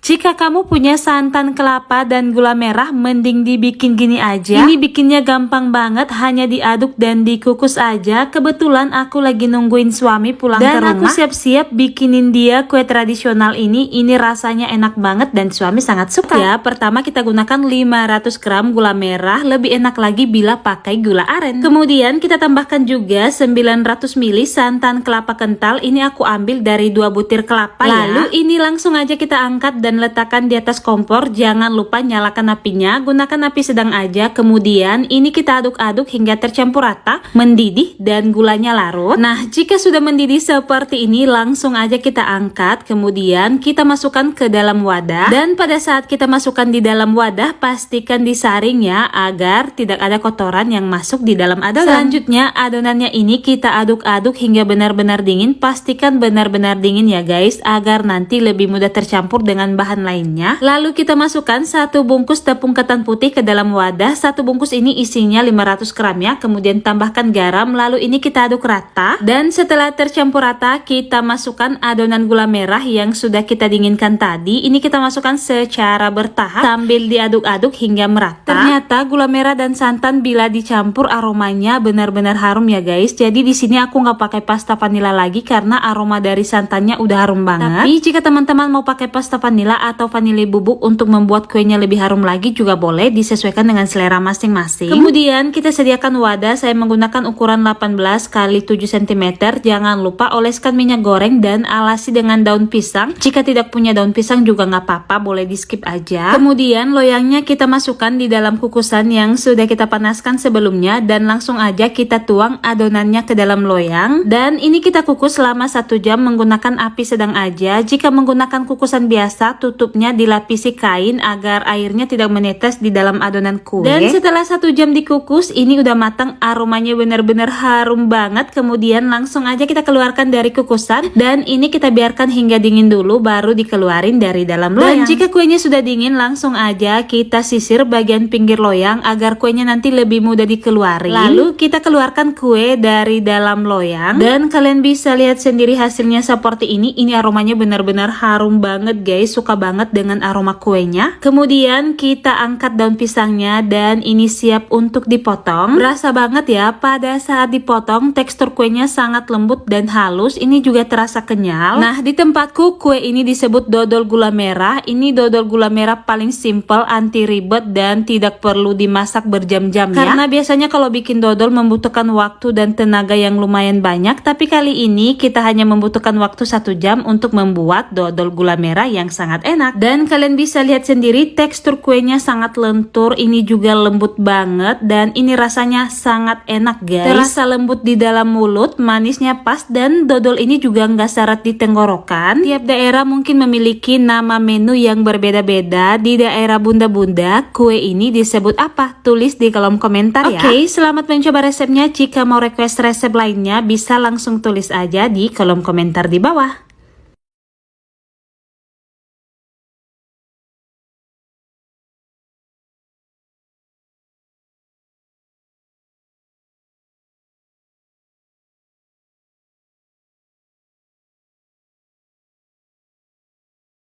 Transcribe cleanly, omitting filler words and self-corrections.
Jika kamu punya santan kelapa dan gula merah, mending dibikin gini aja. Ini bikinnya gampang banget, hanya diaduk dan dikukus aja. Kebetulan aku lagi nungguin suami pulang ke rumah. Dan aku siap-siap bikinin dia kue tradisional ini. Ini rasanya enak banget dan suami sangat suka. Ya, pertama kita gunakan 500 gram gula merah. Lebih enak lagi bila pakai gula aren. Kemudian kita tambahkan juga 900 ml santan kelapa kental. Ini aku ambil dari 2 butir kelapa. Lalu ini langsung aja kita angkat dan letakkan di atas kompor. Jangan lupa nyalakan apinya, gunakan api sedang aja. Kemudian ini kita aduk-aduk hingga tercampur rata, mendidih dan gulanya larut. Nah, jika sudah mendidih seperti ini, langsung aja kita angkat. Kemudian kita masukkan ke dalam wadah, dan pada saat kita masukkan di dalam wadah, pastikan disaring ya, agar tidak ada kotoran yang masuk di dalam adonan. Selanjutnya adonannya ini kita aduk-aduk hingga benar-benar dingin. Pastikan benar-benar dingin ya guys, agar nanti lebih mudah tercampur dengan bahan lainnya. Lalu kita masukkan 1 bungkus tepung ketan putih ke dalam wadah. 1 bungkus ini isinya 500 gram ya. Kemudian tambahkan garam, lalu ini kita aduk rata. Dan setelah tercampur rata, kita masukkan adonan gula merah yang sudah kita dinginkan tadi. Ini kita masukkan secara bertahap sambil diaduk-aduk hingga merata. Ternyata gula merah dan santan bila dicampur aromanya benar-benar harum ya guys. Jadi di sini aku nggak pakai pasta vanila lagi karena aroma dari santannya udah harum banget. Tapi jika teman-teman mau pakai pasta vanila atau vanili bubuk untuk membuat kuenya lebih harum lagi juga boleh, disesuaikan dengan selera masing-masing. Kemudian kita sediakan wadah. Saya menggunakan ukuran 18 x 7 cm. Jangan lupa oleskan minyak goreng dan alasi dengan daun pisang. Jika tidak punya daun pisang juga nggak apa-apa, boleh di skip aja. Kemudian loyangnya kita masukkan di dalam kukusan yang sudah kita panaskan sebelumnya, dan langsung aja kita tuang adonannya ke dalam loyang. Dan ini kita kukus selama 1 jam menggunakan api sedang aja. Jika menggunakan kukusan biasa, tutupnya dilapisi kain agar airnya tidak menetes di dalam adonan kue. Dan setelah 1 jam dikukus, ini udah matang, aromanya benar-benar harum banget. Kemudian langsung aja kita keluarkan dari kukusan, dan ini kita biarkan hingga dingin dulu baru dikeluarin dari dalam loyang. Dan jika kuenya sudah dingin, langsung aja kita sisir bagian pinggir loyang agar kuenya nanti lebih mudah dikeluarin. Lalu kita keluarkan kue dari dalam loyang, dan kalian bisa lihat sendiri hasilnya seperti ini. Ini aromanya benar-benar harum banget guys, suka banget dengan aroma kuenya. Kemudian kita angkat daun pisangnya, dan ini siap untuk dipotong. Berasa banget ya pada saat dipotong, tekstur kuenya sangat lembut dan halus. Ini juga terasa kenyal. Nah, di tempatku kue ini disebut dodol gula merah. Ini dodol gula merah paling simple, anti ribet, dan tidak perlu dimasak berjam-jam ya. Karena biasanya kalau bikin dodol membutuhkan waktu dan tenaga yang lumayan banyak, tapi kali ini kita hanya membutuhkan waktu 1 jam untuk membuat dodol gula merah yang sangat enak. Dan kalian bisa lihat sendiri tekstur kuenya sangat lentur, ini juga lembut banget, dan ini rasanya sangat enak guys. Terasa lembut di dalam mulut, manisnya pas, dan dodol ini juga nggak syarat di tenggorokan. Tiap daerah mungkin memiliki nama menu yang berbeda-beda. Di daerah Bunda-Bunda, kue ini disebut apa? Tulis di kolom komentar ya. Oke, selamat mencoba resepnya. Jika mau request resep lainnya, bisa langsung tulis aja di kolom komentar di bawah.